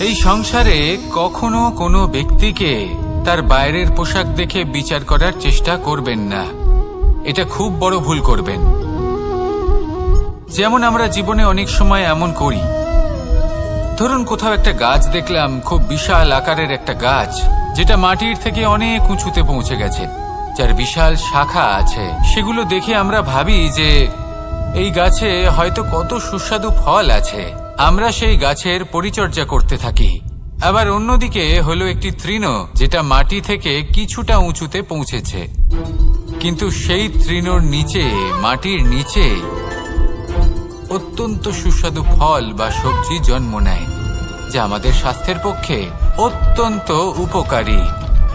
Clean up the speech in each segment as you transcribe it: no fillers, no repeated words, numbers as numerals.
এই সংসারে কখনো কোনো ব্যক্তিকে তার বাইরের পোশাক দেখে বিচার করার চেষ্টা করবেন না। এটা খুব বড় ভুল করবেন। যেমন আমরা জীবনে অনেক সময় এমন করি, ধরুন কোথাও একটা গাছ দেখলাম, খুব বিশাল আকারের একটা গাছ, যেটা মাটির থেকে অনেক উঁচুতে পৌঁছে গেছে, যার বিশাল শাখা আছে। সেগুলো দেখে আমরা ভাবি যে এই গাছে হয়তো কত সুস্বাদু ফল আছে। আমরা সেই গাছের পরিচর্যা করতে থাকি। আবার অন্যদিকে হলো একটি তৃণ, যেটা মাটি থেকে কিছুটা উঁচুতে পৌঁছেছে, কিন্তু সেই তৃণর নিচে, মাটির নিচে অত্যন্ত সুস্বাদু ফল বা সবজি জন্ম নেয়, যা আমাদের স্বাস্থ্যের পক্ষে অত্যন্ত উপকারী।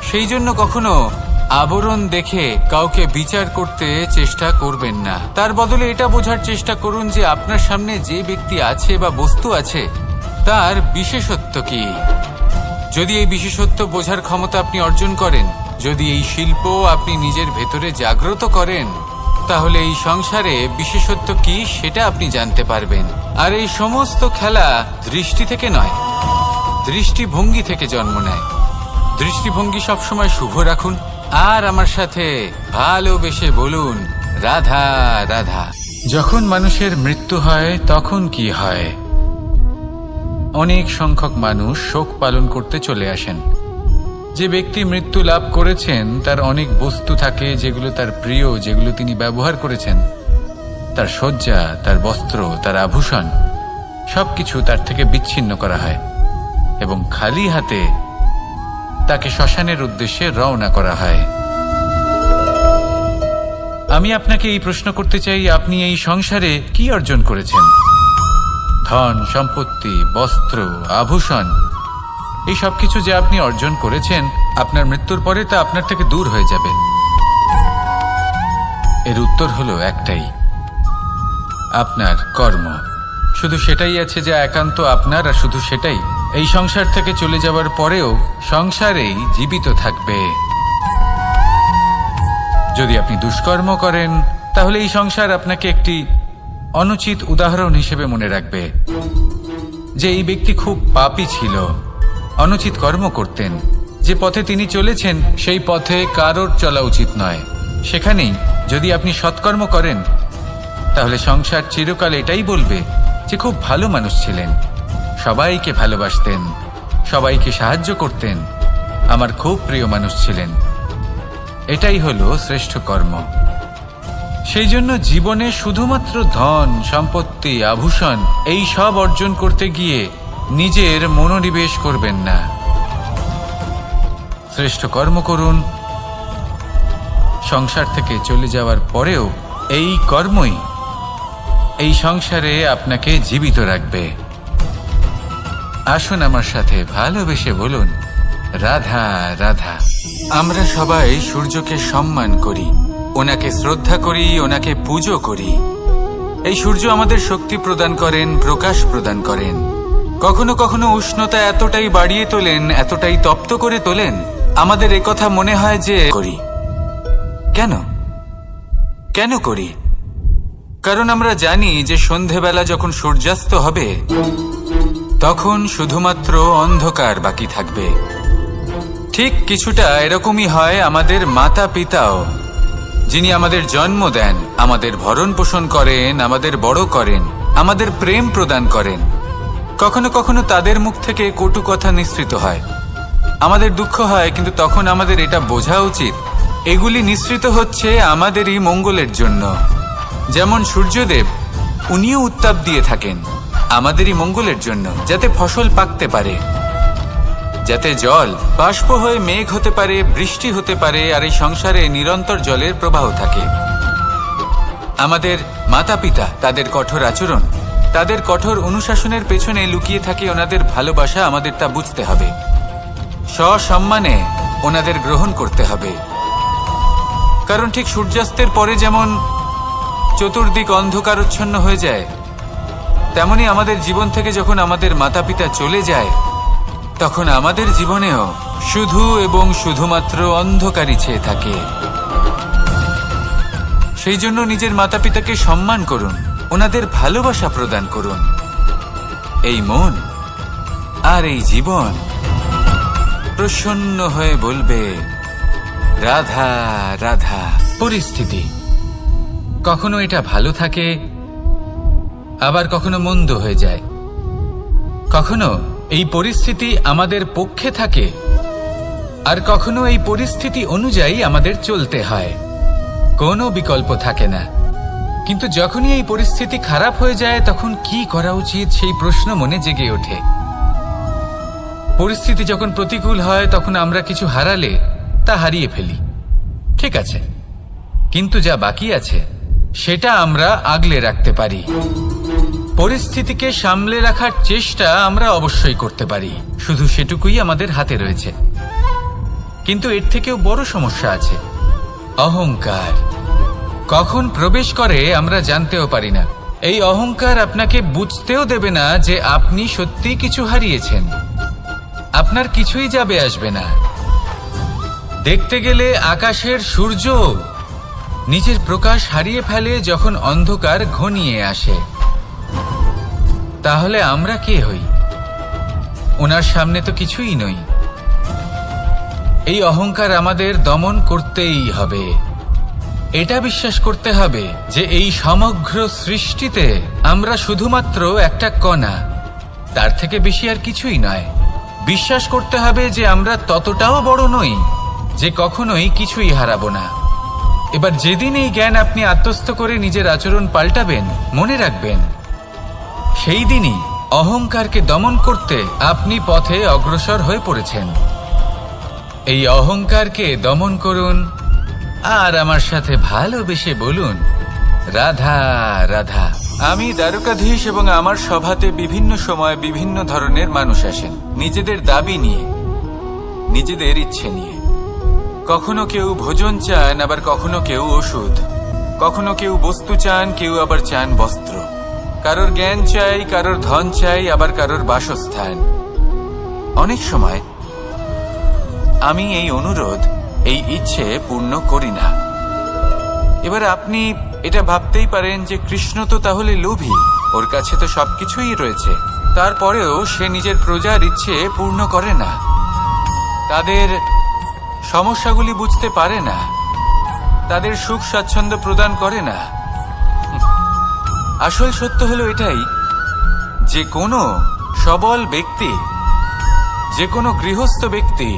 সেই জন্য কখনো আবরণ দেখে কাউকে বিচার করতে চেষ্টা করবেন না। তার বদলে এটা বোঝার চেষ্টা করুন যে আপনার সামনে যে ব্যক্তি আছে বা বস্তু আছে, তার বিশেষত্ব কি। যদি এই বিশেষত্ব বোঝার ক্ষমতা আপনি অর্জন করেন, যদি এই শিল্প আপনি নিজের ভেতরে জাগ্রত করেন, তাহলে এই সংসারে বিশেষত্ব কি সেটা আপনি জানতে পারবেন। আর এই সমস্ত খেলা দৃষ্টি থেকে নয়, দৃষ্টিভঙ্গি থেকে জন্ম নেয়। দৃষ্টিভঙ্গি সবসময় শুভ রাখুন, আর আমার সাথে ভালোবেসে বলুন, রাধা রাধা। যখন মানুষের মৃত্যু হয় তখন কি হয়? অনেক সংখ্যক মানুষ শোক পালন করতে চলে আসেন। যে ব্যক্তি মৃত্যু লাভ করেছেন, তার অনেক বস্তু থাকে যেগুলো তার প্রিয়, যেগুলো তিনি ব্যবহার করেছেন। তার শয্যা, তার বস্ত্র, তার আভূষণ, সবকিছু তার থেকে বিচ্ছিন্ন করা হয় এবং খালি হাতে তাকে শ্মশানের উদ্দেশ্যে রওনা করা হয়। আমি আপনাকে এই প্রশ্ন করতে চাই, আপনি এই সংসারে কি অর্জন করেছেন? ধন সম্পত্তি, বস্ত্র, আভূষণ, এই সবকিছু যে আপনি অর্জন করেছেন, আপনার মৃত্যুর পরে তা আপনার থেকে দূর হয়ে যাবে। এর উত্তর হলো একটাই, আপনার কর্ম। শুধু সেটাই আছে যা একান্ত আপনার, আর শুধু সেটাই এই সংসার থেকে চলে যাওয়ার পরেও সংসারেই জীবিত থাকবে। যদি আপনি দুষ্কর্ম করেন, তাহলে এই সংসার আপনাকে একটি অনুচিত উদাহরণ হিসেবে মনে রাখবে যে এই ব্যক্তি খুব পাপী ছিল, অনুচিত কর্ম করতেন। যে পথে তিনি চলেছেন সেই পথে কারোর চলা উচিত নয়। সেখানেই যদি আপনি সৎকর্ম করেন, তাহলে সংসার চিরকাল এটাই বলবে যে খুব ভালো মানুষ ছিলেন, সবাইকে ভালোবাসতেন, সবাইকে সাহায্য করতেন, আমার খুব প্রিয় মানুষ ছিলেন। এটাই হলো শ্রেষ্ঠ কর্ম। সেই জন্য জীবনে শুধুমাত্র ধন সম্পত্তি, আভূষণ, এই সব অর্জন করতে গিয়ে নিজের মনোনিবেশ করবেন না। শ্রেষ্ঠ কর্ম করুন। সংসার থেকে চলে যাওয়ার পরেও এই কর্মই এই সংসারে আপনাকে জীবিত রাখবে। আসুন আমার সাথে ভালোবেসে বলুন, রাধা রাধা। আমরা সবাই সূর্যকে সম্মান করি, ওনাকে শ্রদ্ধা করি, ওনাকে পুজো করি। এই সূর্য আমাদের শক্তি প্রদান করেন, প্রকাশ প্রদান করেন। কখনো কখনো উষ্ণতা এতটাই বাড়িয়ে তোলেন, এতটাই তপ্ত করে তোলেন, আমাদের একথা মনে হয় যে করি। কেন কেন করি? কারণ আমরা জানি যে সন্ধেবেলা যখন সূর্যাস্ত হবে, তখন শুধুমাত্র অন্ধকার বাকি থাকবে। ঠিক কিছুটা এরকমই হয় আমাদের মাতা পিতাও, যিনি আমাদের জন্ম দেন, আমাদের ভরণ পোষণ করেন, আমাদের বড় করেন, আমাদের প্রেম প্রদান করেন। কখনো কখনো তাদের মুখ থেকে কটু কথা নিঃসৃত হয়, আমাদের দুঃখ হয়, কিন্তু তখন আমাদের এটা বোঝা উচিত এগুলি নিঃসৃত হচ্ছে আমাদেরই মঙ্গলের জন্য। যেমন সূর্যদেব, উনিও উত্তাপ দিয়ে থাকেন আমাদেরই মঙ্গলের জন্য, যাতে ফসল পাকতে পারে, যাতে জল বাষ্প হয়ে মেঘ হতে পারে, বৃষ্টি হতে পারে, আর এই সংসারে নিরন্তর জলের প্রবাহ থাকে। আমাদের মাতা পিতা, তাদের কঠোর আচরণ, তাদের কঠোর অনুশাসনের পেছনে লুকিয়ে থাকে ওনাদের ভালোবাসা। আমাদের তা বুঝতে হবে, সসম্মানে ওনাদের গ্রহণ করতে হবে। কারণ ঠিক সূর্যাস্তের পরে যেমন চতুর্দিক অন্ধকারচ্ছন্ন হয়ে যায়, তেমনি আমাদের জীবন থেকে যখন আমাদের মাতা পিতা চলে যায়, তখন আমাদের জীবনেও শুধু এবং শুধুমাত্র অন্ধকারই ছেয়ে থাকে। সেই জন্য নিজের মাতা পিতাকে সম্মান করুন, ওনাদের ভালোবাসা প্রদান করুন। এই মন আর এই জীবন প্রসন্ন হয়ে বলবে রাধা রাধা। পরিস্থিতি কখনো এটা ভালো থাকে, আবার কখনো মন্দ হয়ে যায়। কখনো এই পরিস্থিতি আমাদের পক্ষে থাকে, আর কখনো এই পরিস্থিতি অনুযায়ী আমাদের চলতে হয়। কোনো বিকল্প থাকে না। কিন্তু যখনই এই পরিস্থিতি খারাপ হয়ে যায় তখন কি করা উচিত সেই প্রশ্ন মনে জেগে ওঠে। পরিস্থিতি যখন প্রতিকূল হয় তখন আমরা কিছু হারালে তা হারিয়ে ফেলি, ঠিক আছে, কিন্তু যা বাকি আছে সেটা আমরা আগলে রাখতে পারি। পরিস্থিতিকে সামলে রাখার চেষ্টা আমরা অবশ্যই করতে পারি, শুধু সেটুকুই আমাদের হাতে রয়েছে। কিন্তু এর থেকেও বড় সমস্যা আছে, অহংকার। কখন প্রবেশ করে আমরা জানতেও পারি না। এই অহংকার আপনাকে বুঝতেও দেবে না যে আপনি সত্যি কিছু হারিয়েছেন। আপনার কিছুই যাবে আসবে না। দেখতে গেলে আকাশের সূর্য নিজের প্রকাশ হারিয়ে ফেলে যখন অন্ধকার ঘনিয়ে আসে। তাহলে আমরা কে হই? ওনার সামনে তো কিছুই নই। এই অহংকার আমাদের দমন করতেই হবে। এটা বিশ্বাস করতে হবে যে এই সমগ্র সৃষ্টিতে আমরা শুধুমাত্র একটা কণা, তার থেকে বেশি আর কিছুই নয়। বিশ্বাস করতে হবে যে আমরা ততটাও বড় নই যে কখনোই কিছুই হারাবো না। এবার যেদিন এই জ্ঞান আপনি আত্মস্থ করে নিজের আচরণ পাল্টাবেন, মনে রাখবেন সেই দিনই অহংকারকে দমন করতে আপনি পথে অগ্রসর হয়ে পড়েছেন। এই অহংকারকে দমন করুন আর আমার সাথে ভালোবেসে বলুন রাধা রাধা। আমি দ্বারকাধীশ এবং আমার সভাতে বিভিন্ন সময় বিভিন্ন ধরনের মানুষ আসেন, নিজেদের দাবি নিয়ে, নিজেদের ইচ্ছে নিয়ে। কখনো কেউ ভোজন চান, আবার কখনো কেউ ওষুধ। কখনো কেউ বস্তু চান, কেউ আবার চান বস্ত্র। কারোর জ্ঞান চাই, কারোর ধন চাই, আবার কারোর বাসস্থান। অনেক সময় আমি এই অনুরোধ, এই ইচ্ছে পূর্ণ করি না। এবার আপনি এটা ভাবতেই পারেন যে কৃষ্ণ তো তাহলে লোভী, ওর কাছে তো সবকিছুই রয়েছে, তারপরেও সে নিজের প্রজার ইচ্ছে পূর্ণ করে না, তাদের সমস্যাগুলি বুঝতে পারে না, তাদের সুখ স্বাচ্ছন্দ্য প্রদান করে না। আসল সত্য হলো এটাই যে কোনো সবল ব্যক্তি, যে কোনো গৃহস্থ ব্যক্তি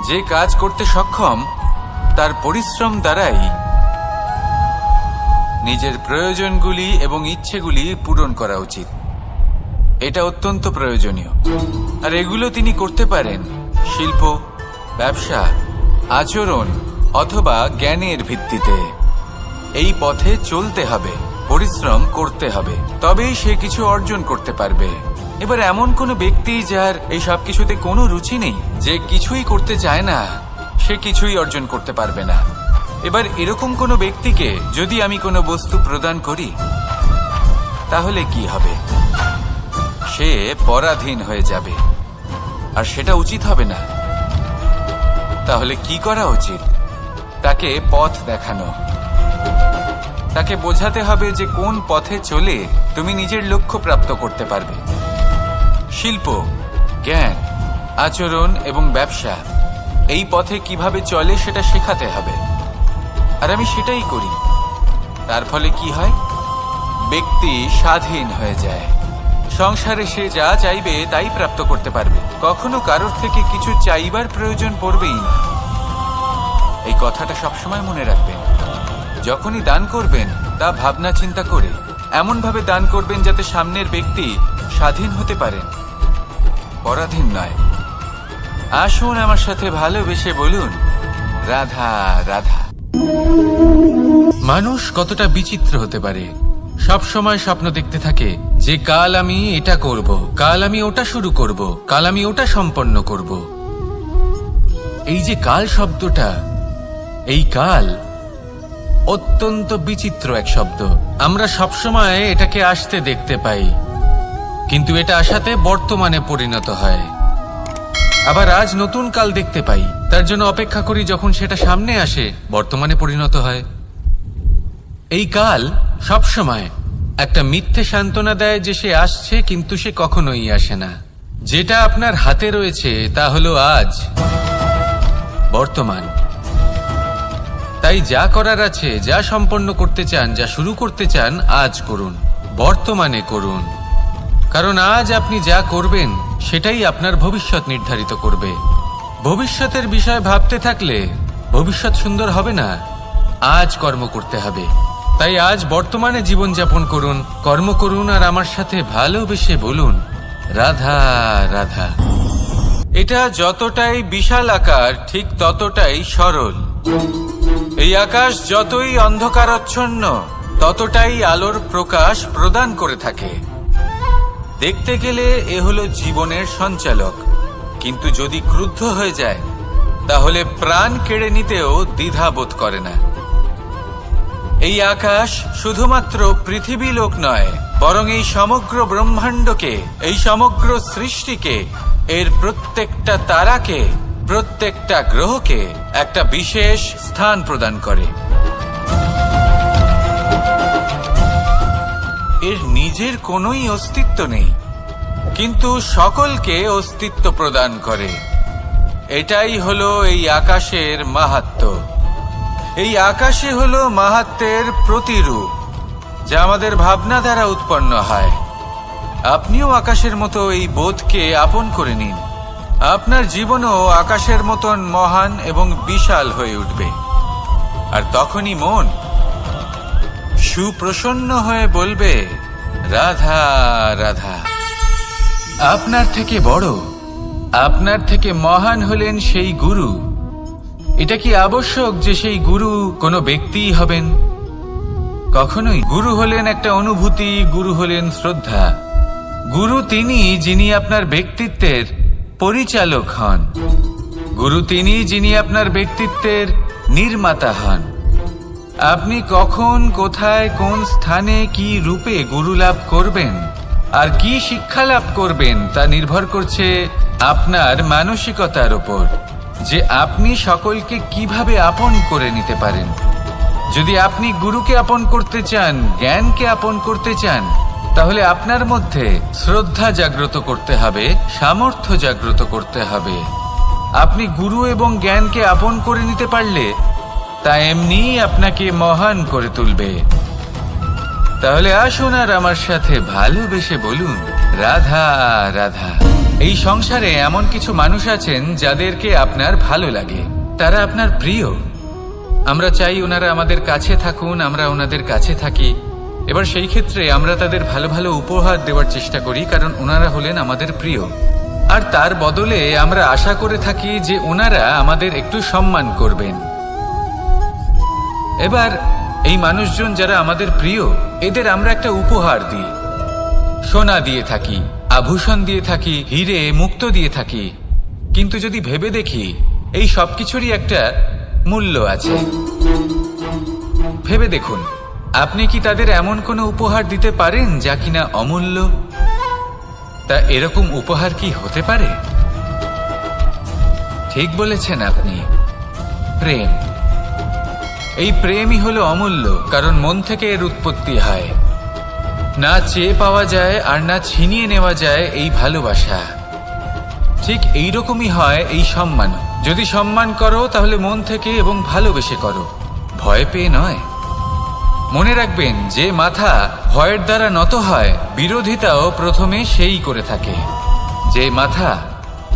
যে কাজ করতে সক্ষম, তার পরিশ্রম দ্বারাই নিজের প্রয়োজনগুলি এবং ইচ্ছেগুলি পূরণ করা উচিত। এটা অত্যন্ত প্রয়োজনীয়। আর এগুলো তিনি করতে পারেন শিল্প, ব্যবসা, আচরণ অথবা জ্ঞানের ভিত্তিতে। এই পথে চলতে হবে, পরিশ্রম করতে হবে, তবেই সে কিছু অর্জন করতে পারবে। এবার এমন কোনো ব্যক্তি যার এই সব কিছুতে কোনো রুচি নেই, যে কিছুই করতে চায় না, সে কিছুই অর্জন করতে পারবে না। এবার এরকম কোনো ব্যক্তিকে যদি আমি কোনো বস্তু প্রদান করি, তাহলে কি হবে? সে পরাধীন হয়ে যাবে, আর সেটা উচিত হবে না। তাহলে কি করা উচিত? তাকে পথ দেখানো, তাকে বোঝাতে হবে যে কোন পথে চলে তুমি নিজের লক্ষ্য প্রাপ্ত করতে পারবে। শিল্প, জ্ঞান, আচরণ এবং ব্যবসা, এই পথে কিভাবে চলে সেটা শেখাতে হবে। আর আমি সেটাই করি। তার ফলে কি হয়? ব্যক্তি স্বাধীন হয়ে যায়। সংসারে সে যা চাইবে তাই প্রাপ্ত করতে পারবে, কখনো কারোর থেকে কিছু চাইবার প্রয়োজন পড়বেই না। এই কথাটা সবসময় মনে রাখবেন। যখনই দান করবেন তা ভাবনা চিন্তা করে এমনভাবে দান করবেন যাতে সামনের ব্যক্তি স্বাধীন হতে পারেন, পরাধীন নয়। আসুন আমার সাথে ভালোবেসে বলুন রাধা রাধা। মানুষ কতটা বিচিত্র হতে পারে। সব সময় স্বপ্ন দেখতে থাকে যে কাল আমি এটা করব, কাল আমি ওটা শুরু করব, কাল আমি ওটা সম্পন্ন করব। এই যে কাল শব্দটা, এই কাল অত্যন্ত বিচিত্র এক শব্দ। আমরা সবসময় এটাকে আসতে দেখতে পাই, কিন্তু এটা আসাতে বর্তমানে পরিণত হয়। আবার আজ নতুন কাল দেখতে পাই, তার জন্য অপেক্ষা করি, যখন সেটা সামনে আসে বর্তমানে পরিণত হয়। এই কাল সবসময় একটা মিথ্যে সান্ত্বনা দেয় যে সে আসছে, কিন্তু সে কখনোই আসে না। যেটা আপনার হাতে রয়েছে তা হলো আজ, বর্তমান। তাই যা করার আছে, যা সম্পন্ন করতে চান, যা শুরু করতে চান, আজ করুন, বর্তমানে করুন। কারণ আজ আপনি যা করবেন সেটাই আপনার ভবিষ্যৎ নির্ধারিত করবে। ভবিষ্যতের বিষয়ে ভাবতে থাকলে ভবিষ্যৎ সুন্দর হবে না। আজ কর্ম করতে হবে। তাই আজ বর্তমানে জীবনযাপন করুন, কর্ম করুন, আর আমার সাথে ভালোবেসে বলুন, রাধা রাধা। এটা যতটাই বিশাল আকার, ঠিক ততটাই সরল। এই আকাশ যতই অন্ধকারাচ্ছন্ন, ততটাই আলোর প্রকাশ প্রদান করে থাকে। দেখতে গেলে এ হলো জীবনের সঞ্চালক, কিন্তু যদি ক্রুদ্ধ হয়ে যায় তাহলে প্রাণ কেড়ে নিতেও দ্বিধাবোধ করে না। এই আকাশ শুধুমাত্র পৃথিবী লোক নয়, বরং এই সমগ্র ব্রহ্মাণ্ডকে, এই সমগ্র সৃষ্টিকে, এর প্রত্যেকটা তারাকে, প্রত্যেকটা গ্রহকে একটা বিশেষ স্থান প্রদান করে। এর নিজের কোনোই অস্তিত্ব নেই, কিন্তু সকলকে অস্তিত্ব প্রদান করে। এটাই হলো এই আকাশের মাহাত্ম্য। এই আকাশে হলো মাহাত্ম্যের প্রতিরূপ, যা আমাদের ভাবনা দ্বারা উৎপন্ন হয়। আপনিও আকাশের মতো এই বোধকে আপন করে নিন। আপনার জীবনও আকাশের মতন মহান এবং বিশাল হয়ে উঠবে। আর তখনই মন সুপ্রসন্ন হয়ে বলবে, রাধা রাধা। আপনার থেকে বড়, আপনার থেকে মহান হলেন সেই গুরু। এটা কি আবশ্যক যে সেই গুরু কোনো ব্যক্তিই হবেন? কখনোই। গুরু হলেন একটা অনুভূতি, গুরু হলেন শ্রদ্ধা। গুরু তিনি যিনি আপনার ব্যক্তিত্বের পরিচালক হন। গুরু তিনি যিনি আপনার ব্যক্তিত্বের নির্মাতা হন। আপনি কখন, কোথায়, কোন স্থানে, কি রূপে গুরু লাভ করবেন আর কি শিক্ষা লাভ করবেন তা নির্ভর করছে আপনার মানসিকতার উপর, যে আপনি সকলকে কিভাবে আপন করে নিতে পারেন। যদি আপনি গুরুকে আপন করতে চান, জ্ঞানকে আপন করতে চান, তাহলে আপনার মধ্যে শ্রদ্ধা জাগ্রত করতে হবে, সামর্থ্য জাগ্রত করতে হবে। আপনি গুরু এবং জ্ঞানকে আপন করে নিতে পারলে তা এমনিই আপনাকে মহান করে তুলবে। তাহলে আসুন আর আমার সাথে ভালোবেসে বলুন, রাধা রাধা। এই সংসারে এমন কিছু মানুষ আছেন যাদেরকে আপনার ভালো লাগে, তারা আপনার প্রিয়। আমরা চাই ওনারা আমাদের কাছে থাকুন, আমরা ওনাদের কাছে থাকি। এবার সেই ক্ষেত্রে আমরা তাদের ভালো ভালো উপহার দেওয়ার চেষ্টা করি, কারণ ওনারা হলেন আমাদের প্রিয়। আর তার বদলে আমরা আশা করে থাকি যে ওনারা আমাদের একটু সম্মান করবেন। এবার এই মানুষজন যারা আমাদের প্রিয়, এদের আমরা একটা উপহার দিই। সোনা দিয়ে থাকি, আভূষণ দিয়ে থাকি, হিরে মুক্তো দিয়ে থাকি। কিন্তু যদি ভেবে দেখি, এই সবকিছুরই একটা মূল্য আছে। ভেবে দেখুন, আপনি কি তাদের এমন কোনো উপহার দিতে পারেন যা কিনা অমূল্য? তা এরকম উপহার কি হতে পারে? ঠিক বলেছেন আপনি, প্রেম। এই প্রেমই হলো অমূল্য, কারণ মন থেকে এর উৎপত্তি হয়। না চেয়ে পাওয়া যায় আর না ছিনিয়ে নেওয়া যায় এই ভালোবাসা। ঠিক এইরকমই হয় এই সম্মান। যদি সম্মান করো তাহলে মন থেকে এবং ভালোবেসে করো, ভয় পেয়ে নয়। মনে রাখবেন, যে মাথা ভয়ের দ্বারা নত হয়, বিরোধিতাও প্রথমে সেই করে থাকে। যে মাথা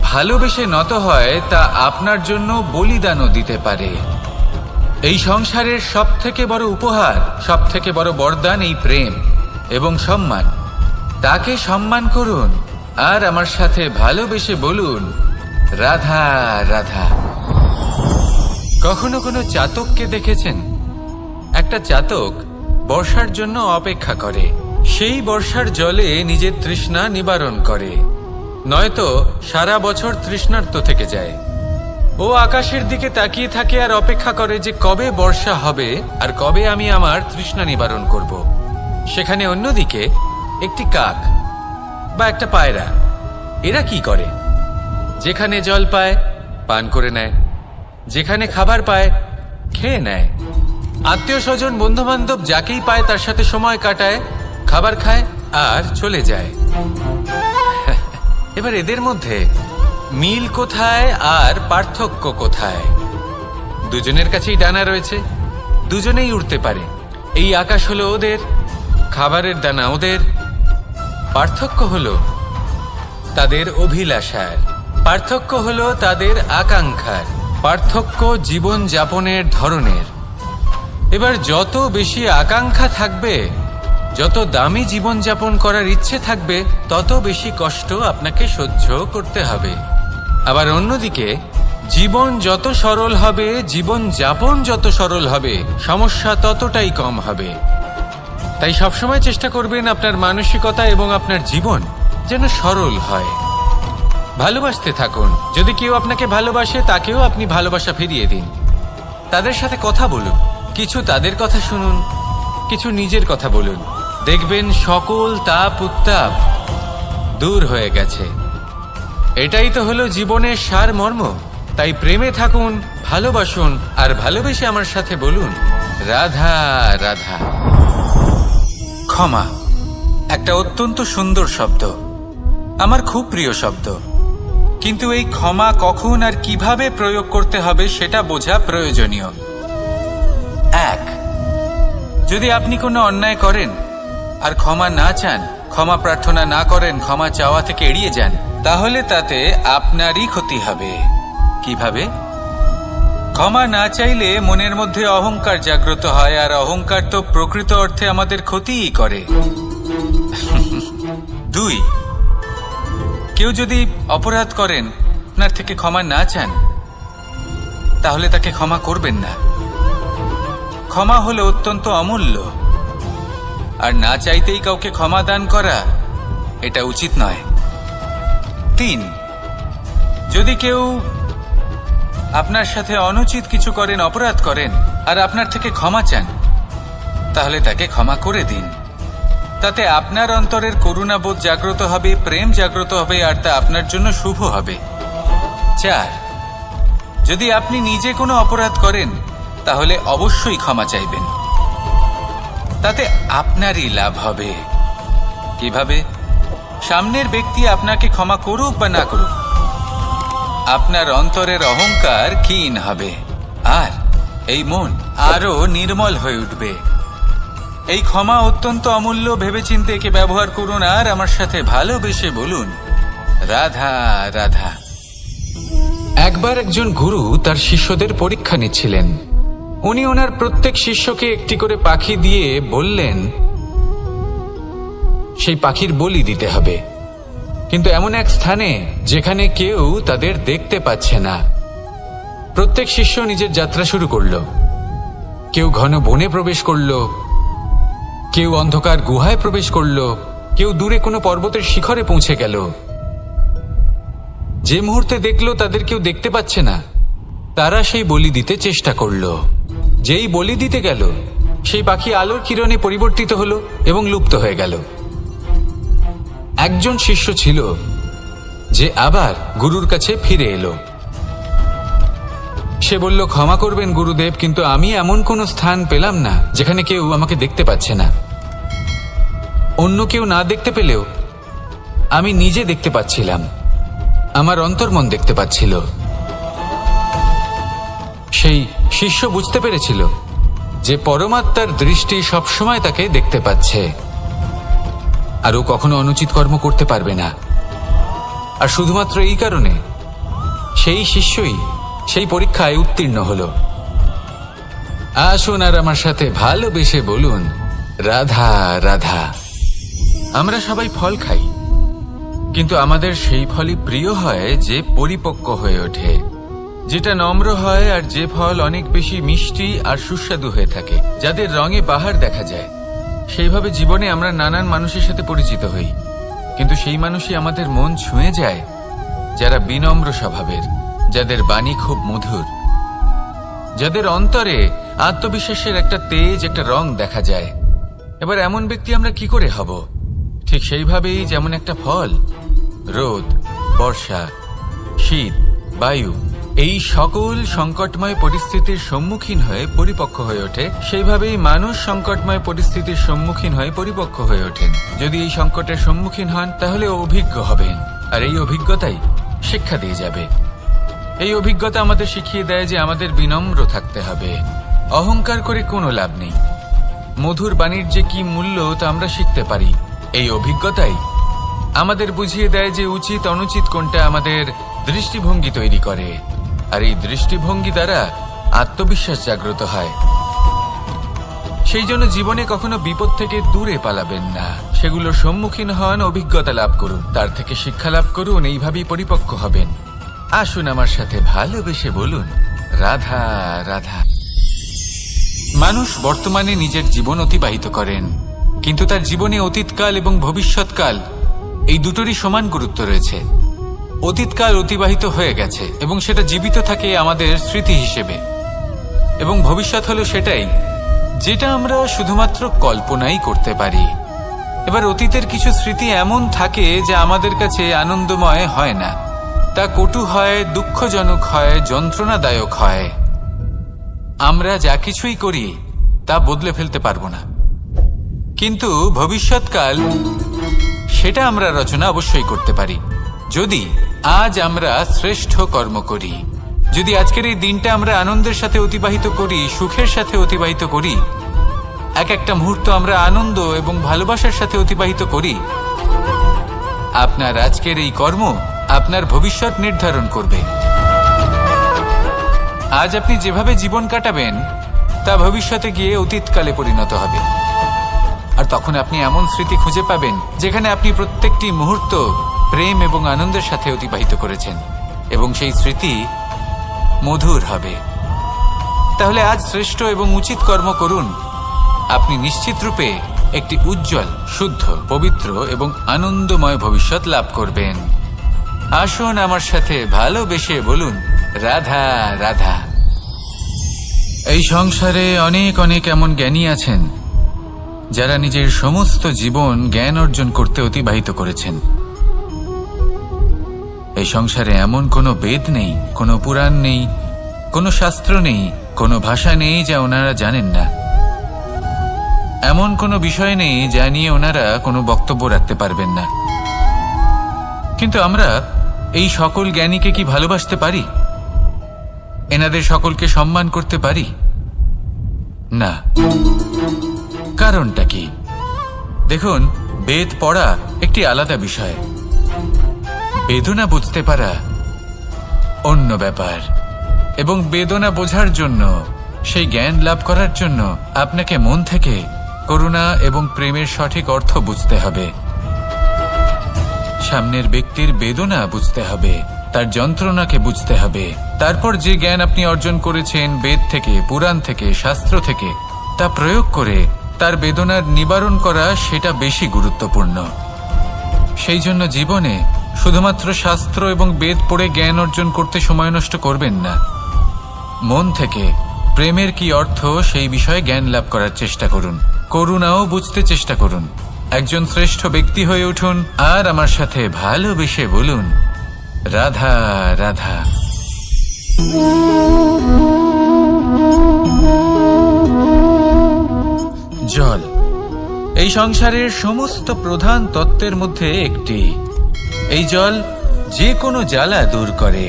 ভালোবেসে নত হয়, তা আপনার জন্য বলিদানও দিতে পারে। এই সংসারের সব থেকে বড় উপহার, সব থেকে বড় বরদান এই প্রেম এবং সম্মান। তাকে সম্মান করুন আর আমার সাথে ভালোবেসে বলুন, রাধা রাধা। কখনো কোনো চাতককে দেখেছেন? একটা চাতক বর্ষার জন্য অপেক্ষা করে। সেই বর্ষার জলে নিজের তৃষ্ণা নিবারণ করে, নয়তো সারা বছর তৃষ্ণার্ত থেকে যায়। ও আকাশের দিকে তাকিয়ে থাকে আর অপেক্ষা করে যে কবে বর্ষা হবে আর কবে আমি আমার তৃষ্ণা নিবারণ করব। সেখানে অন্যদিকে একটি কাক বা একটা পায়রা, এরা কি করে? যেখানে জল পায় পান করে নেয়, যেখানে খাবার পায় খেয়ে নেয়। আত্মীয় স্বজন, বন্ধু বান্ধব যাকেই পায় তার সাথে সময় কাটায়, খাবার খায় আর চলে যায়। এবার এদের মধ্যে মিল কোথায় আর পার্থক্য কোথায়? দুজনের কাছেই ডানা রয়েছে, দুজনেই উড়তে পারে। এই আকাশ হলো ওদের, খাবারের দানা ওদের। পার্থক্য হলো তাদের অভিলাষার, পার্থক্য হলো তাদের আকাঙ্ক্ষার, পার্থক্য জীবন যাপনের ধরনের। এবার যত বেশি আকাঙ্ক্ষা থাকবে, যত দামি জীবন যাপন করার ইচ্ছে থাকবে, তত বেশি কষ্ট আপনাকে সহ্য করতে হবে। আবার অন্যদিকে জীবন যত সরল হবে, জীবন যাপন যত সরল হবে, সমস্যা ততটাই কম হবে। তাই সবসময় চেষ্টা করবেন আপনার মানসিকতা এবং আপনার জীবন যেন সরল হয়। ভালোবাসতে থাকুন। যদি কেউ আপনাকে ভালোবাসে, তাকেও আপনি ভালোবাসা ফিরিয়ে দিন। তাদের সাথে কথা বলুন, কিছু তাদের কথা শুনুন, কিছু নিজের কথা বলুন। দেখবেন সকল তাপ উত্তাপ দূর হয়ে গেছে। এটাই তো হলো জীবনের সারমর্ম। তাই প্রেমে থাকুন, ভালোবাসুন, আর ভালোবেসে আমার সাথে বলুন, রাধা রাধা। ক্ষমা একটা অত্যন্ত সুন্দর শব্দ, আমার খুব প্রিয় শব্দ। কিন্তু এই ক্ষমা কখন আর কিভাবে প্রয়োগ করতে হবে সেটা বোঝা প্রয়োজনীয়। এক, যদি আপনি কোনো অন্যায় করেন আর ক্ষমা না চান, ক্ষমা প্রার্থনা না করেন, ক্ষমা চাওয়া থেকে এড়িয়ে যান, তাহলে তাতে আপনারই ক্ষতি হবে। কিভাবে? ক্ষমা না চাইলে মনের মধ্যে অহংকার জাগ্রত হয়, আর অহংকার তো প্রকৃত অর্থে আমাদের ক্ষতিই করে। দুই, কেউ যদি অপরাধ করেন, আপনার থেকে ক্ষমা না চান, তাহলে তাকে ক্ষমা করবেন না। ক্ষমা হলো অত্যন্ত অমূল্য, আর না চাইতেই কাউকে ক্ষমা দান করা এটা উচিত নয়। তিন, যদি কেউ আপনার সাথে অনুচিত কিছু করেন, অপরাধ করেন, আর আপনার থেকে ক্ষমা চান, তাহলে তাকে ক্ষমা করে দিন। তাতে আপনার অন্তরের করুণাবোধ জাগ্রত হবে, প্রেম জাগ্রত হবে, আর তা আপনার জন্য শুভ হবে। চার, যদি আপনি নিজে কোনো অপরাধ করেন, তাহলে অবশ্যই ক্ষমা চাইবেন। তাতে আপনারই লাভ হবে। কিভাবে? সামনের ব্যক্তি আপনাকে ক্ষমা করুক বা না করুক, আপনার অন্তরের অহংকার ক্ষীণ হবে, আর এই মন আরো নির্মল হয়ে উঠবে। এই ক্ষমা অত্যন্ত অমূল্য, ভেবেচিন্তে একে ব্যবহার করুন, আর আমার সাথে ভালোবেসে বলুন, রাধা রাধা। একবার একজন গুরু তার শিষ্যদের পরীক্ষা নিচ্ছিলেন। উনি ওনার প্রত্যেক শিষ্যকে একটি করে পাখি দিয়ে বললেন, সেই পাখির বলি দিতে হবে, কিন্তু এমন এক স্থানে যেখানে কেউ তাদের দেখতে পাচ্ছে না। প্রত্যেক শিষ্য নিজের যাত্রা শুরু করল। কেউ ঘন বনে প্রবেশ করল, কেউ অন্ধকার গুহায় প্রবেশ করল, কেউ দূরে কোনো পর্বতের শিখরে পৌঁছে গেল। যে মুহূর্তে দেখলো তাদের কেউ দেখতে পাচ্ছে না, তারা সেই বলি দিতে চেষ্টা করল। যেই বলি দিতে গেল, সেই পাখি আলোর কিরণে পরিবর্তিত হলো এবং লুপ্ত হয়ে গেল। একজন শিষ্য ছিল যে আবার গুরুর কাছে ফিরে এলো। সে বলল, ক্ষমা করবেন গুরুদেব, কিন্তু আমি এমন কোনো স্থান পেলাম না যেখানে কেউ আমাকে দেখতে পাচ্ছে না। অন্য কেউ না দেখতে পেলেও আমি নিজে দেখতে পাচ্ছিলাম, আমার অন্তর্মন দেখতে পাচ্ছিল। সেই শিষ্য বুঝতে পেরেছিল যে পরমাত্মার দৃষ্টি সবসময় তাকে দেখতে পাচ্ছে, আর ও কখনো অনুচিত কর্ম করতে পারবে না। আর শুধুমাত্র এই কারণে সেই শিষ্যই সেই পরীক্ষায় উত্তীর্ণ হল। আসুন আর আমার সাথে ভালোবেসে বলুন, রাধা রাধা। আমরা সবাই ফল খাই, কিন্তু আমাদের সেই ফলই প্রিয় হয় যে পরিপক্ক হয়ে ওঠে, যেটা নম্র হয়, আর যে ফল অনেক বেশি মিষ্টি আর সুস্বাদু হয়ে থাকে, যাদের রঙে বাহার দেখা যায়। সেইভাবে জীবনে আমরা নানান মানুষের সাথে পরিচিত হই, কিন্তু সেই মানুষই আমাদের মন ছুঁয়ে যায় যারা বিনম্র স্বভাবের, যাদের বাণী খুব মধুর, যাদের অন্তরে আত্মবিশ্বাসের একটা তেজ, একটা রং দেখা যায়। এবার এমন ব্যক্তি আমরা কি করে হব? ঠিক সেইভাবেই যেমন একটা ফল রোদ, বর্ষা, শীত, বায়ু এই সকল সংকটময় পরিস্থিতির সম্মুখীন হয়ে পরিপক্ক হয়ে ওঠে, সেইভাবেই মানুষ সংকটময় পরিস্থিতির সম্মুখীন হয়ে পরিপক্ক হয়ে ওঠেন। যদি এই সংকটের সম্মুখীন হন, তাহলে অভিজ্ঞ হবেন। আর এই অভিজ্ঞতাই শিক্ষা দিয়ে যাবে। এই অভিজ্ঞতা আমাদের শিখিয়ে দেয় যে আমাদের বিনম্র থাকতে হবে। অহংকার করে কোনো লাভ নেই। মধুর বাণীর যে কি মূল্য তা আমরা শিখতে পারি। এই অভিজ্ঞতাই আমাদের বুঝিয়ে দেয় যে উচিত অনুচিত কোনটা আমাদের দৃষ্টিভঙ্গি তৈরি করে। আর এই দৃষ্টিভঙ্গি দ্বারা আত্মবিশ্বাস জাগ্রত হয়। সেই জন্য জীবনে কখনো বিপদ থেকে দূরে পালাবেন না, সেগুলোর সম্মুখীন হন, অভিজ্ঞতা লাভ করুন, তার থেকে শিক্ষা লাভ করুন, এইভাবেই পরিপক্ক হবেন। আসুন আমার সাথে ভালোবেসে বলুন, রাধা রাধা। মানুষ বর্তমানে নিজের জীবন অতিবাহিত করেন, কিন্তু তার জীবনে অতীতকাল এবং ভবিষ্যৎকাল এই দুটোরই সমান গুরুত্ব রয়েছে। অতীতকাল অতিবাহিত হয়ে গেছে এবং সেটা জীবিত থাকে আমাদের স্মৃতি হিসেবে, এবং ভবিষ্যৎ হলো সেটাই যেটা আমরা শুধুমাত্র কল্পনাই করতে পারি। এবার অতীতের কিছু স্মৃতি এমন থাকে যা আমাদের কাছে আনন্দময় হয় না, তা কটু হয়, দুঃখজনক হয়, যন্ত্রণাদায়ক হয়। আমরা যা কিছুই করি তা বদলে ফেলতে পারবো না, কিন্তু ভবিষ্যৎকাল সেটা আমরা রচনা অবশ্যই করতে পারি যদি আজ আমরা শ্রেষ্ঠ কর্ম করি। যদি আজকের এই দিনটা আমরা আনন্দের সাথে অতিবাহিত করি, সুখের সাথে অতিবাহিত করি, এক একটা মুহূর্ত আমরা আনন্দ এবং ভালোবাসার সাথে অতিবাহিত করি, আপনার আজকের এই কর্ম আপনার ভবিষ্যৎ নির্ধারণ করবে। আজ আপনি যেভাবে জীবন কাটাবেন তা ভবিষ্যতে গিয়ে অতীতকালে পরিণত হবে। আর তখন আপনি এমন স্মৃতি খুঁজে পাবেন যেখানে আপনি প্রত্যেকটি মুহূর্ত প্রেম এবং আনন্দের সাথে অতিবাহিত করেছেন, এবং সেই স্মৃতি মধুর হবে। তাহলে আজ শ্রেষ্ঠ এবং উচিত কর্ম করুন। আপনি নিশ্চিত রূপে একটি উজ্জ্বল, শুদ্ধ, পবিত্র এবং আনন্দময় ভবিষ্যৎ লাভ করবেন। আসুন আমার সাথে ভালোবেসে বলুন, রাধা রাধা। এই সংসারে অনেক অনেক এমন জ্ঞানী আছেন যারা নিজের সমস্ত জীবন জ্ঞান অর্জন করতে অতিবাহিত করেছেন। এই সংসারে এমন কোনো বেদ নেই, কোনো পুরাণ নেই, কোনো শাস্ত্র নেই, কোনো ভাষা নেই যা ওনারা জানেন না। এমন কোনো বিষয় নেই যা নিয়ে ওনারা কোনো বক্তব্য রাখতে পারবেন না। কিন্তু আমরা এই সকল জ্ঞানীকে কি ভালোবাসতে পারি? এনাদের সকলকে সম্মান করতে পারি না। কারণটা কি? দেখুন, বেদ পড়া একটি আলাদা বিষয়, বেদনা বুঝতে পারা অন্য ব্যাপার। এবং বেদনা বোঝার জন্য, সেই জ্ঞান লাভ করার জন্য আপনাকে মন থেকে করুণা এবং প্রেমের সঠিক অর্থ বুঝতে হবে। সামনের ব্যক্তির বেদনা বুঝতে হবে, তার যন্ত্রণাকে বুঝতে হবে। তারপর যে জ্ঞান আপনি অর্জন করেছেন বেদ থেকে, পুরাণ থেকে, শাস্ত্র থেকে, তা প্রয়োগ করে তার বেদনার নিবারণ করা, সেটা বেশি গুরুত্বপূর্ণ। সেই জন্য জীবনে শুধুমাত্র শাস্ত্র এবং বেদ পড়ে জ্ঞান অর্জন করতে সময় নষ্ট করবেন না। মন থেকে প্রেমের কি অর্থ সেই বিষয়ে জ্ঞান লাভ করার চেষ্টা করুন, করুণাও বুঝতে চেষ্টা করুন। একজন শ্রেষ্ঠ ব্যক্তি হয়ে উঠুন আর আমার সাথে ভালোবেসে বলুন, রাধা রাধা। জল এই সংসারের সমস্ত প্রধান তত্ত্বের মধ্যে একটি। এই জল যে কোনো জ্বালা দূর করে,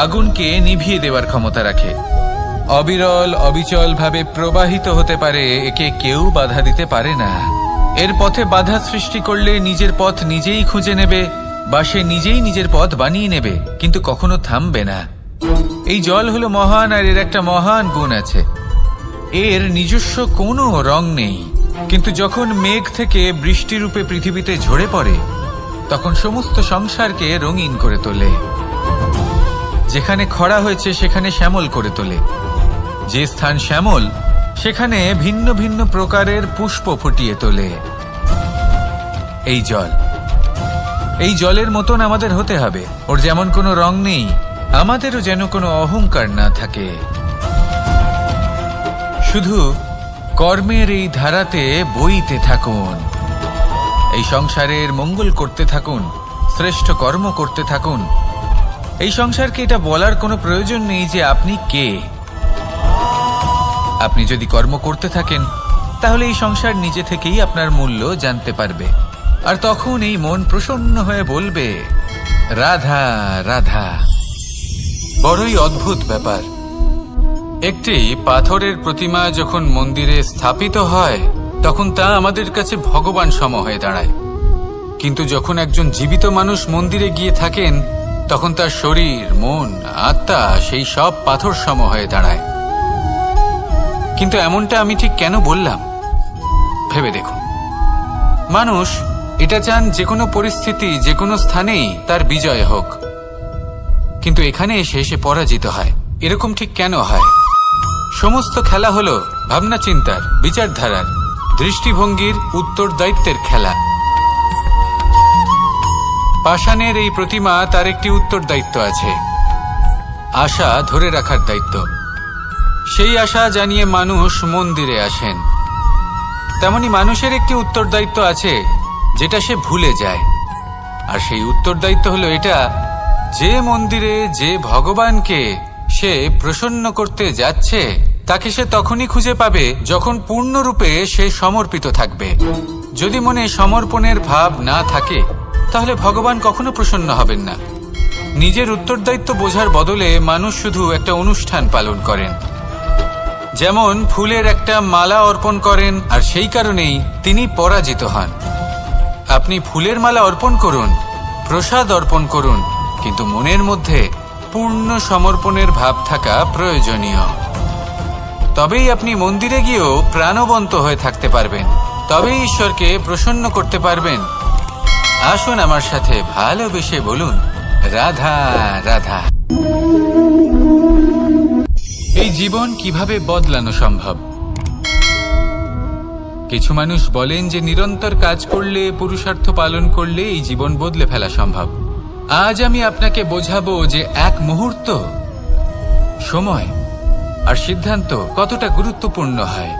আগুনকে নিভিয়ে দেওয়ার ক্ষমতা রাখে, অবিরল অবিচল ভাবে প্রবাহিত হতে পারে, একে কেউ বাধা দিতে পারে না। এর পথে বাধা সৃষ্টি করলে নিজের পথ নিজেই খুঁজে নেবে, বা সে নিজেই নিজের পথ বানিয়ে নেবে, কিন্তু কখনো থামবে না। এই জল হলো মহান, আর এর একটা মহান গুণ আছে, এর নিজস্ব কোনো রং নেই। কিন্তু যখন মেঘ থেকে বৃষ্টি রূপে পৃথিবীতে ঝরে পড়ে, তখন সমস্ত সংসারকে রঙিন করে তোলে। যেখানে খরা হয়েছে সেখানে শ্যামল করে তোলে, যে স্থান শ্যামল সেখানে ভিন্ন ভিন্ন প্রকারের পুষ্প ফুটিয়ে তোলে। এই জল, এই জলের মতন আমাদের হতে হবে। ওর যেমন কোনো রং নেই, আমাদেরও যেন কোনো অহংকার না থাকে। শুধু কর্মের এই ধারাতে বইতে থাকুন, এই সংসারের মঙ্গল করতে থাকুন, শ্রেষ্ঠ কর্ম করতে থাকুন। এই সংসারকে এটা বলার কোনো প্রয়োজন নেই যে আপনি কে। আপনি যদি কর্ম করতে থাকেন তাহলে এই সংসার নিজে থেকেই আপনার মূল্য জানতে পারবে, আর তখন এই মন প্রসন্ন হয়ে বলবে, রাধা রাধা। বড়ই অদ্ভুত ব্যাপার। একটি পাথরের প্রতিমা যখন মন্দিরে স্থাপিত হয় তখন তা আমাদের কাছে ভগবান সম হয়ে দাঁড়ায়, কিন্তু যখন একজন জীবিত মানুষ মন্দিরে গিয়ে থাকেন তখন তার শরীর, মন, আত্মা সেই সব পাথর সম হয়ে দাঁড়ায়। কিন্তু এমনটা আমি ঠিক কেন বললাম ভেবে দেখুন। মানুষ এটা চান যে কোনো পরিস্থিতি, যে কোনো স্থানেই তার বিজয় হোক, কিন্তু এখানে এসে সে পরাজিত হয়। এরকম ঠিক কেন হয়? সমস্ত খেলা হলো ভাবনা চিন্তার, বিচারধারার, দৃষ্টিভঙ্গির, উত্তরদায়িত্বের খেলা। পাষাণের এই প্রতিমা, তার একটি উত্তরদায়িত্ব আছে, আশা ধরে রাখার দায়িত্ব। সেই আশা জানিয়ে মানুষ মন্দিরে আসেন। তেমনি মানুষের একটি উত্তরদায়িত্ব আছে যেটা সে ভুলে যায়, আর সেই উত্তরদায়িত্ব হলো এটা, যে মন্দিরে যে ভগবানকে সে প্রসন্ন করতে যাচ্ছে তাকে সে তখনই খুঁজে পাবে যখন পূর্ণরূপে সে সমর্পিত থাকবে। যদি মনে সমর্পণের ভাব না থাকে তাহলে ভগবান কখনো প্রসন্ন হবেন না। নিজের উত্তরদায়িত্ব বোঝার বদলে মানুষ শুধু একটা অনুষ্ঠান পালন করেন, যেমন ফুলের একটা মালা অর্পণ করেন, আর সেই কারণেই তিনি পরাজিত হন। আপনি ফুলের মালা অর্পণ করুন, প্রসাদ অর্পণ করুন, কিন্তু মনের মধ্যে পূর্ণ সমর্পণের ভাব থাকা প্রয়োজনীয়। তবেই আপনি মন্দিরে গিয়েও প্রাণবন্ত হয়ে থাকতে পারবেন, তবেই ঈশ্বরকে প্রসন্ন করতে পারবেন। আসুন আমার সাথে ভালোবেসে বলুন, রাধা রাধা। এই জীবন কিভাবে বদলানো সম্ভব? কিছু মানুষ বলেন যে নিরন্তর কাজ করলে, পুরুষার্থ পালন করলে এই জীবন বদলে ফেলা সম্ভব। আজ আমি আপনাকে বোঝাবো যে এক মুহূর্ত, সময় আর সিদ্ধান্ত কতটা গুরুত্বপূর্ণ হয়।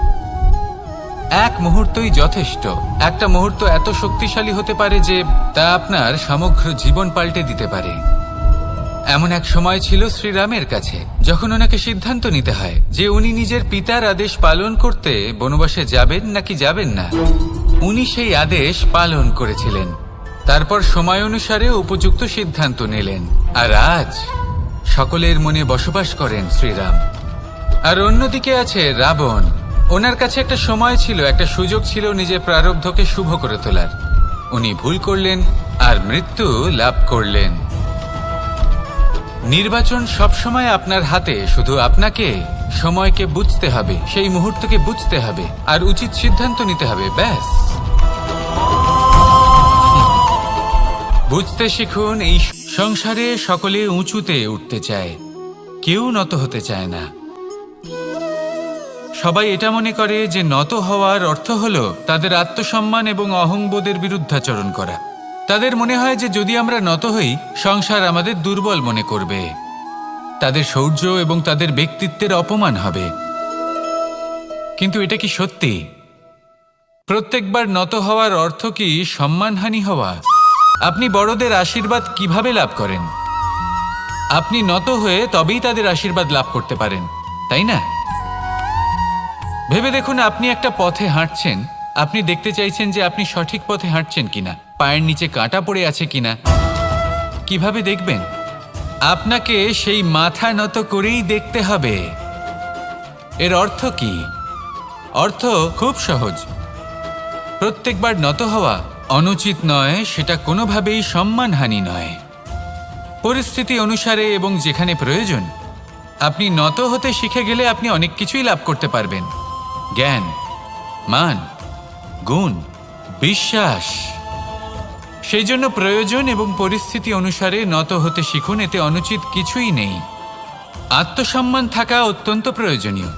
এক মুহূর্তই যথেষ্ট। একটা মুহূর্ত এত শক্তিশালী হতে পারে যে তা আপনার সমগ্র জীবন পাল্টে দিতে পারে। এমন এক সময় ছিল শ্রীরামের কাছে যখন ওনাকে সিদ্ধান্ত নিতে হয় যে উনি নিজের পিতার আদেশ পালন করতে বনবাসে যাবেন নাকি যাবেন না। উনি সেই আদেশ পালন করেছিলেন, তারপর সময় অনুসারে উপযুক্ত সিদ্ধান্ত নিলেন। আর আজ সকলের মনে বসবাস করেন শ্রীরাম। আর অন্যদিকে আছে রাবণ। ওনার কাছে একটা সময় ছিল, একটা সুযোগ ছিল নিজের প্রারব্ধকে শুভ করে তোলার। উনি ভুল করলেন আর মৃত্যু লাভ করলেন। নির্বাচন সবসময় আপনার হাতে, শুধু আপনাকে সময়কে বুঝতে হবে, সেই মুহূর্তকে বুঝতে হবে আর উচিত সিদ্ধান্ত নিতে হবে, ব্যাস। বুঝতে শিখুন, এই সংসারে সকলে উঁচুতে উঠতে চায়, কেউ নত হতে চায় না। সবাই এটা মনে করে যে নত হওয়ার অর্থ হলো তাদের আত্মসম্মান এবং অহংবোধের বিরুদ্ধাচরণ করা। তাদের মনে হয় যে যদি আমরা নত হই, সংসার আমাদের দুর্বল মনে করবে, তাদের শৌর্য এবং তাদের ব্যক্তিত্বের অপমান হবে। কিন্তু এটা কি সত্যি? প্রত্যেকবার নত হওয়ার অর্থ কি সম্মানহানি হওয়া? আপনি বড়দের আশীর্বাদ কিভাবে লাভ করেন? আপনি নত হয়ে তবেই তাদের আশীর্বাদ লাভ করতে পারেন, তাই না? ভেবে দেখুন, আপনি একটা পথে হাঁটছেন, আপনি দেখতে চাইছেন যে আপনি সঠিক পথে হাঁটছেন কিনা, পায়ের নিচে কাঁটা পড়ে আছে কিনা। কিভাবে দেখবেন? আপনাকে সেই মাথা নত করেই দেখতে হবে। এর অর্থ কি? অর্থ খুব সহজ। প্রত্যেকবার নত হওয়া অনুচিত নয়, সেটা কোনোভাবেই সম্মানহানি নয়। পরিস্থিতি অনুসারে এবং যেখানে প্রয়োজন আপনি নত হতে শিখে গেলে আপনি অনেক কিছুই লাভ করতে পারবেন। জ্ঞান, মান, গুণ, বিশ্বাস। সেই জন্য প্রয়োজন এবং পরিস্থিতি অনুসারে নত হতে শিখুন, এতে অনুচিত কিছুই নেই। আত্মসম্মান থাকা অত্যন্ত প্রয়োজনীয়,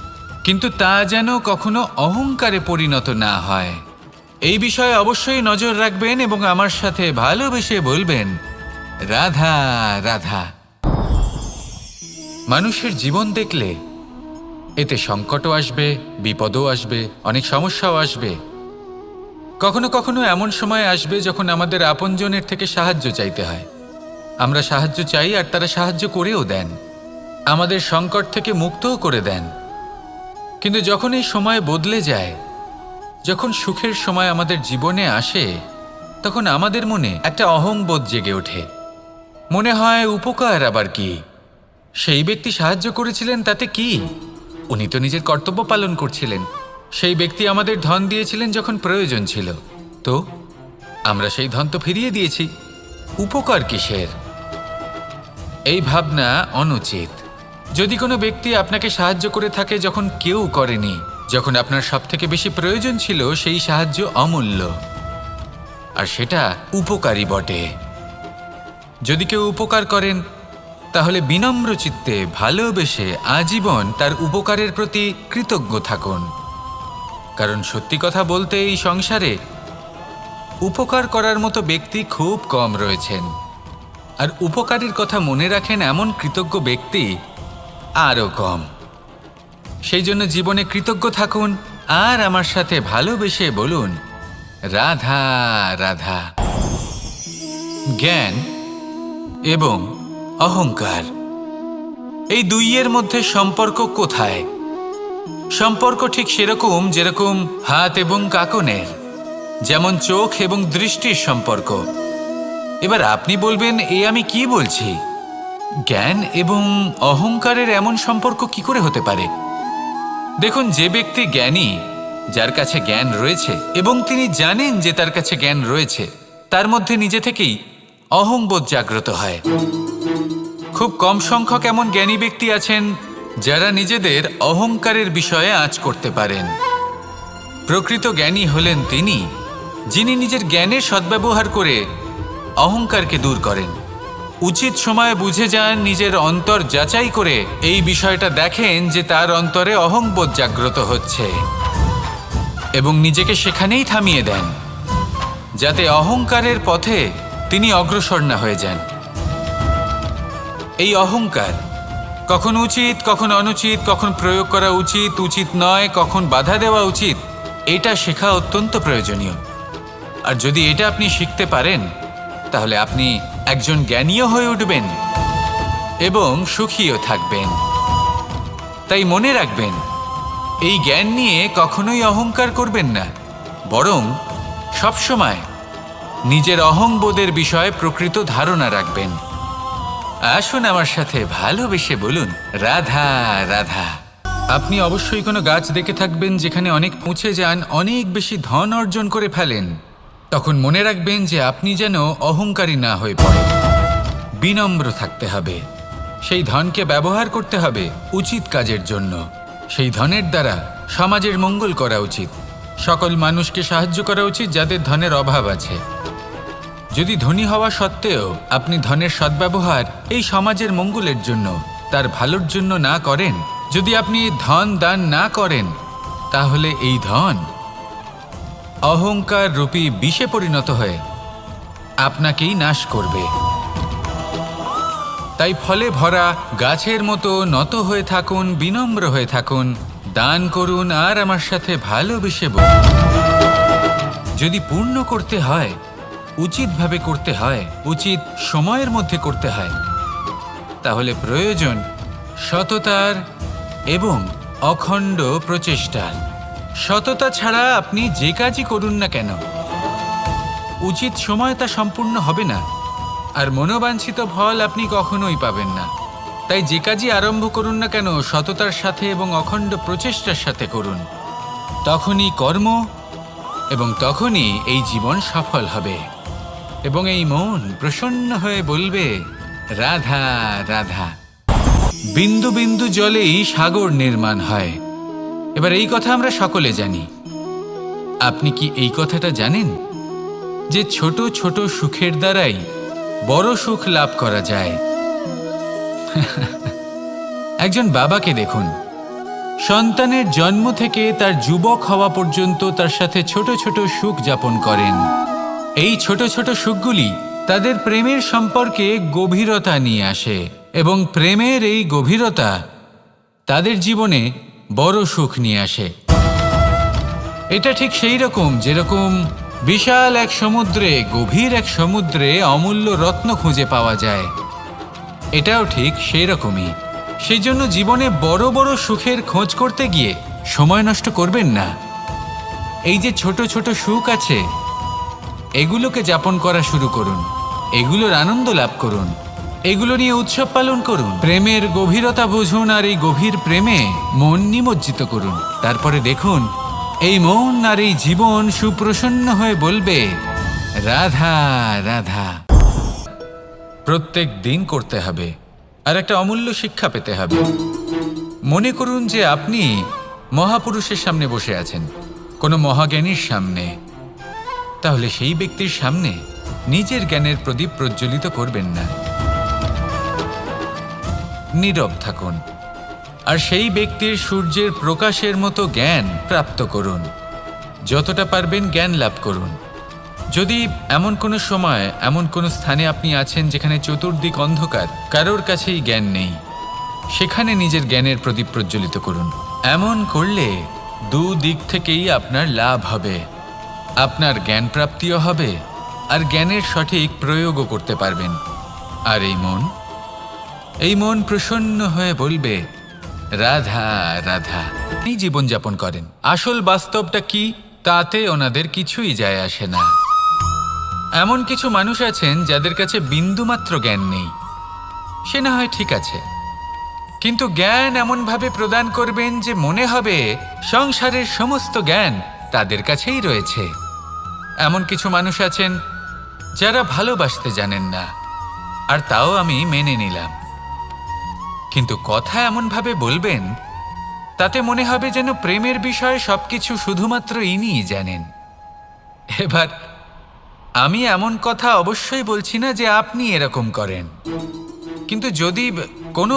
কিন্তু তা যেন কখনো অহংকারে পরিণত না হয়। এই বিষয়ে অবশ্যই নজর রাখবেন এবং আমার সাথে ভালোবেসে বলবেন, রাধা রাধা। মানুষের জীবন দেখলে এতে সংকটও আসবে, বিপদও আসবে, অনেক সমস্যাও আসবে। কখনো কখনো এমন সময় আসবে যখন আমাদের আপনজনের থেকে সাহায্য চাইতে হয়। আমরা সাহায্য চাই আর তারা সাহায্য করেও দেন, আমাদের সংকট থেকে মুক্তও করে দেন। কিন্তু যখন এই সময় বদলে যায়, যখন সুখের সময় আমাদের জীবনে আসে, তখন আমাদের মনে একটা অহংবোধ জেগে ওঠে। মনে হয় উপকার আবার কি? সেই ব্যক্তি সাহায্য করেছিলেন তাতে কি? উনি তো নিজের কর্তব্য পালন করছিলেন। সেই ব্যক্তি আমাদের ধন দিয়েছিলেন যখন প্রয়োজন ছিল, তো আমরা সেই ধন তো ফিরিয়ে দিয়েছি। উপকার কিসের? এই ভাবনা অনুচিত। যদি কোনো ব্যক্তি আপনাকে সাহায্য করে থাকে যখন কেউ করেনি, যখন আপনার সবথেকে বেশি প্রয়োজন ছিল, সেই সাহায্য অমূল্য, আর সেটা উপকারী বটে। যদি কেউ উপকার করেন তাহলে বিনম্র চিত্তে ভালোবেসে আজীবন তার উপকারের প্রতি কৃতজ্ঞ থাকুন। কারণ সত্যি কথা বলতে এই সংসারে উপকার করার মতো ব্যক্তি খুব কম রয়েছেন, আর উপকারীর কথা মনে রাখেন এমন কৃতজ্ঞ ব্যক্তি আরও কম। সেই জন্য জীবনে কৃতজ্ঞ থাকুন আর আমার সাথে ভালোবেসে বলুন, রাধা রাধা। জ্ঞান এবং অহংকার, এই দুইয়ের মধ্যে সম্পর্ক কোথায়? সম্পর্ক ঠিক সেরকম যেরকম হাত এবং কাকনের, যেমন চোখ এবং দৃষ্টির সম্পর্ক। এবার আপনি বলবেন, এ আমি কি বলছি? জ্ঞান এবং অহংকারের এমন সম্পর্ক কি করে হতে পারে? দেখুন, যে ব্যক্তি জ্ঞানী, যার কাছে জ্ঞান রয়েছে এবং তিনি জানেন যে তার কাছে জ্ঞান রয়েছে, তার মধ্যে নিজে থেকেই অহংবোধ জাগ্রত হয়। খুব কম সংখ্যক এমন জ্ঞানী ব্যক্তি আছেন যারা নিজেদের অহংকারের বিষয়ে আঁচ করতে পারেন। প্রকৃত জ্ঞানী হলেন তিনি, যিনি নিজের জ্ঞানের সদ্ব্যবহার করে অহংকারকে দূর করেন। উচিত সময়ে বুঝে যান, নিজের অন্তর যাচাই করে এই বিষয়টা দেখেন যে তার অন্তরে অহংবোধ জাগ্রত হচ্ছে, এবং নিজেকে সেখানেই থামিয়ে দেন, যাতে অহংকারের পথে তিনি অগ্রসর না হয়ে যান। এই অহংকার কখন উচিত, কখন অনুচিত, কখন প্রয়োগ করা উচিত, উচিত নয়, কখন বাধা দেওয়া উচিত, এটা শেখা অত্যন্ত প্রয়োজনীয়। আর যদি এটা আপনি শিখতে পারেন, তাহলে আপনি একজন জ্ঞানীও হয়ে উঠবেন এবং সুখীও থাকবেন। তাই মনে রাখবেন, এই জ্ঞান নিয়ে কখনোই অহংকার করবেন না, বরং সবসময় নিজের অহংবোধের বিষয়ে প্রকৃত ধারণা রাখবেন। আসুন আমার সাথে ভালোবেসে বলুন, রাধা রাধা। আপনি অবশ্যই কোনো গাছ দেখে থাকবেন যেখানে অনেক পৌঁছে যান, অনেক বেশি ধন অর্জন করে ফেলেন। তখন মনে রাখবেন যে আপনি যেন অহংকারী না হয়ে পড়েন। বিনম্র থাকতে হবে। সেই ধনকে ব্যবহার করতে হবে উচিত কাজের জন্য। সেই ধনের দ্বারা সমাজের মঙ্গল করা উচিত। সকল মানুষকে সাহায্য করা উচিত যাদের ধনের অভাব আছে। যদি ধনী হওয়া সত্ত্বেও আপনি ধনের সদ্ব্যবহার এই সমাজের মঙ্গলের জন্য, তার ভালোর জন্য না করেন, যদি আপনি ধন দান না করেন, তাহলে এই ধন অহংকার রূপী বিষে পরিণত হয়ে আপনাকেই নাশ করবে। তাই ফলে ভরা গাছের মতো নত হয়ে থাকুন, বিনম্র হয়ে থাকুন, দান করুন আর আমার সাথে ভালোবেসে বলুন। যদি পূর্ণ করতে হয়, উচিতভাবে করতে হয়, উচিত সময়ের মধ্যে করতে হয়, তাহলে প্রয়োজন সততার এবং অখণ্ড প্রচেষ্টার। সততা ছাড়া আপনি যে কাজই করুন না কেন, উচিত সময় তা সম্পূর্ণ হবে না, আর মনোবাঞ্ছিত ফল আপনি কখনোই পাবেন না। তাই যে কাজই আরম্ভ করুন না কেন, সততার সাথে এবং অখণ্ড প্রচেষ্টার সাথে করুন। তখনই কর্ম এবং তখনই এই জীবন সফল হবে, এবং এই মন প্রসন্ন হয়ে বলবে, রাধা রাধা। বিন্দু বিন্দু জলেই সাগর নির্মাণ হয়। এবার এই কথা আমরা সকলে জানি। আপনি কি এই কথাটা জানেন যে ছোট ছোট সুখের দ্বারাই বড় সুখ লাভ করা যায়? একজন বাবাকে দেখুন, সন্তানের জন্ম থেকে তার যুবক হওয়া পর্যন্ত তার সাথে ছোট ছোট সুখ যাপন করেন। এই ছোট ছোট সুখগুলি তাদের প্রেমের সম্পর্কে গভীরতা নিয়ে আসে, এবং প্রেমের এই গভীরতা তাদের জীবনে বড় সুখ নিয়ে আসে। এটা ঠিক সেই রকম যেরকম বিশাল এক সমুদ্রে, গভীর এক সমুদ্রে অমূল্য রত্ন খুঁজে পাওয়া যায়। এটাও ঠিক সেই রকমই। সেই জন্য জীবনে বড় বড় সুখের খোঁজ করতে গিয়ে সময় নষ্ট করবেন না। এই যে ছোট ছোট সুখ আছে, এগুলোকে যাপন করা শুরু করুন, এগুলোর আনন্দ লাভ করুন, এগুলো নিয়ে উৎসব পালন করুন, প্রেমের গভীরতা বুঝুন আর এই গভীর প্রেমে মন নিমজ্জিত করুন। তারপরে দেখুন এই মন আর এই জীবন সুপ্রসন্ন হয়ে বলবে রাধা রাধা। প্রত্যেক দিন করতে হবে আর একটা অমূল্য শিক্ষা পেতে হবে। মনে করুন যে আপনি মহাপুরুষের সামনে বসে আছেন, কোনো মহাজ্ঞানীর সামনে, তাহলে সেই ব্যক্তির সামনে নিজের জ্ঞানের প্রদীপ প্রজ্বলিত করবেন না, নীরব থাকুন আর সেই ব্যক্তির সূর্যের প্রকাশের মতো জ্ঞান প্রাপ্ত করুন। যতটা পারবেন জ্ঞান লাভ করুন। যদি এমন কোনো সময় এমন কোনো স্থানে আপনি আছেন যেখানে চতুর্দিক অন্ধকার, কারোর কাছেই জ্ঞান নেই, সেখানে নিজের জ্ঞানের প্রদীপ প্রজ্বলিত করুন। এমন করলে দুদিক থেকেই আপনার লাভ হবে, আপনার জ্ঞান প্রাপ্তিও হবে আর জ্ঞানের সঠিক প্রয়োগও করতে পারবেন। আর এই মন প্রসন্ন হয়ে বলবে রাধা রাধা। এই জীবনযাপন করেন, আসল বাস্তবটা কি তাতে ওনাদের কিছুই যায় আসে না। এমন কিছু মানুষ আছেন যাদের কাছে বিন্দুমাত্র জ্ঞান নেই, সে না হয় ঠিক আছে, কিন্তু জ্ঞান এমনভাবে প্রদান করবেন যে মনে হবে সংসারের সমস্ত জ্ঞান তাদের কাছেই রয়েছে। এমন কিছু মানুষ আছেন যারা ভালোবাসতে জানেন না, আর তাও আমি মেনে নিলাম, কিন্তু কথা এমনভাবে বলবেন তাতে মনে হবে যেন প্রেমের বিষয়ে সবকিছু শুধুমাত্র ইনিই জানেন। এবার আমি এমন কথা অবশ্যই বলছি না যে আপনি এরকম করেন, কিন্তু যদি কোনো